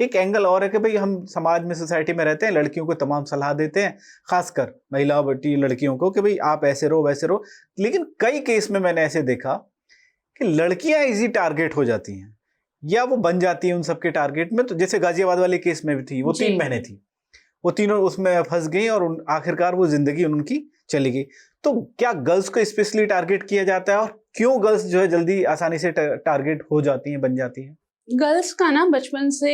एक एंगल और है कि भाई हम समाज में, सोसाइटी में रहते हैं, लड़कियों को तमाम सलाह देते हैं, खासकर महिला बेटी लड़कियों को, कि भाई आप ऐसे रहो वैसे रहो। लेकिन कई केस में मैंने ऐसे देखा कि लड़कियां इजी टारगेट हो जाती हैं या वो बन जाती हैं उन सबके टारगेट में। तो जैसे गाजियाबाद वाले केस में भी थी, वो 3 बहनें थी, वो तीनों उसमें फंस गई और आखिरकार वो जिंदगी उनकी चली गई। तो क्या गर्ल्स को स्पेशली टारगेट किया जाता है, और क्यों गर्ल्स जो है जल्दी आसानी से टारगेट हो जाती हैं, बन जाती हैं? गर्ल्स का ना बचपन से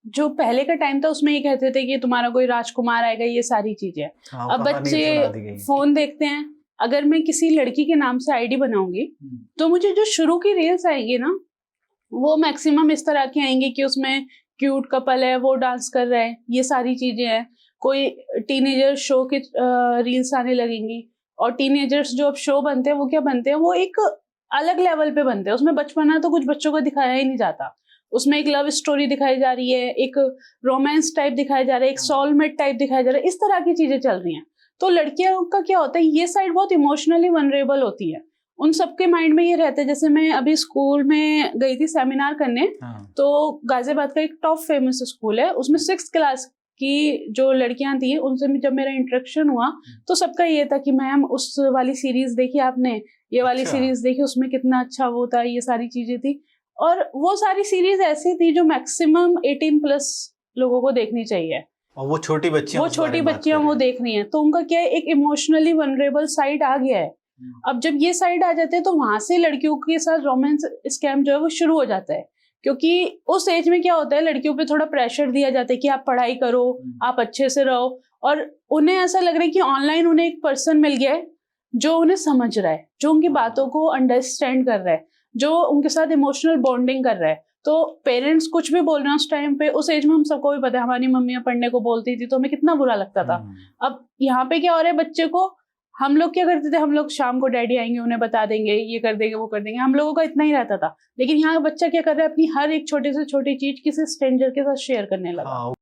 जो पहले का टाइम था उसमें ये कहते थे कि तुम्हारा कोई राजकुमार आएगा, ये सारी चीजें। अब बच्चे फोन देखते हैं। अगर मैं किसी लड़की के नाम से आईडी बनाऊंगी तो मुझे जो शुरू की रील्स आएगी ना, वो मैक्सिमम इस तरह की आएंगी कि उसमें क्यूट कपल है, वो डांस कर रहे हैं, ये सारी चीजें हैं। कोई टीनेजर शो की रील्स आने लगेंगी। और टीनेजर्स जो अब शो बनते हैं वो क्या बनते हैं, वो एक अलग लेवल पे बनते हैं। उसमें बचपना तो कुछ बच्चों को दिखाया ही नहीं जाता। उसमें एक लव स्टोरी दिखाई जा रही है, एक रोमांस टाइप दिखाया जा रहा है, एक सोलमेट टाइप दिखाया जा रहा है, इस तरह की चीजें चल रही हैं। तो लड़कियों का क्या होता है, ये साइड बहुत इमोशनली वनरेबल होती है। उन सबके माइंड में ये रहता है। जैसे मैं अभी स्कूल में गई थी सेमिनार करने, तो गाजियाबाद का एक टॉप फेमस स्कूल है, उसमें 6th क्लास की जो लड़कियां थी उनसे जब मेरा इंटरेक्शन हुआ तो सबका ये था कि मैम उस वाली सीरीज देखी आपने, ये वाली सीरीज देखी, उसमें कितना अच्छा वो था, ये सारी चीजें थी। और वो सारी सीरीज ऐसी थी जो मैक्सिमम 18+ लोगों को देखनी चाहिए, और वो छोटी बच्चियां वो देख रही हैं। तो उनका क्या है, एक इमोशनली वनरेबल साइड आ गया है। अब जब ये साइड आ जाते हैं तो वहां से लड़कियों के साथ रोमांस स्कैम जो है वो शुरू हो जाता है। क्योंकि उस एज में क्या होता है, लड़कियों पे थोड़ा प्रेशर दिया जाता है कि आप पढ़ाई करो, आप अच्छे से रहो, और उन्हें ऐसा लग रहा है कि ऑनलाइन उन्हें एक पर्सन मिल गया है जो उन्हें समझ रहा है, जो उनकी बातों को अंडरस्टैंड कर रहा है, जो उनके साथ इमोशनल बॉन्डिंग कर रहा है। तो पेरेंट्स कुछ भी बोल रहे हैं उस टाइम पे, उस एज में हम सबको भी पता है, हमारी मम्मियां पढ़ने को बोलती थी तो हमें कितना बुरा लगता था। अब यहाँ पे क्या हो रहा है, बच्चे को हम लोग क्या करते थे, हम लोग शाम को डैडी आएंगे उन्हें बता देंगे, ये कर देंगे वो कर देंगे, हम लोगों का इतना ही रहता था। लेकिन यहाँ बच्चा क्या कर रहा है, अपनी हर एक छोटी से छोटी चीज किसी स्ट्रेंजर के साथ शेयर करने लगा।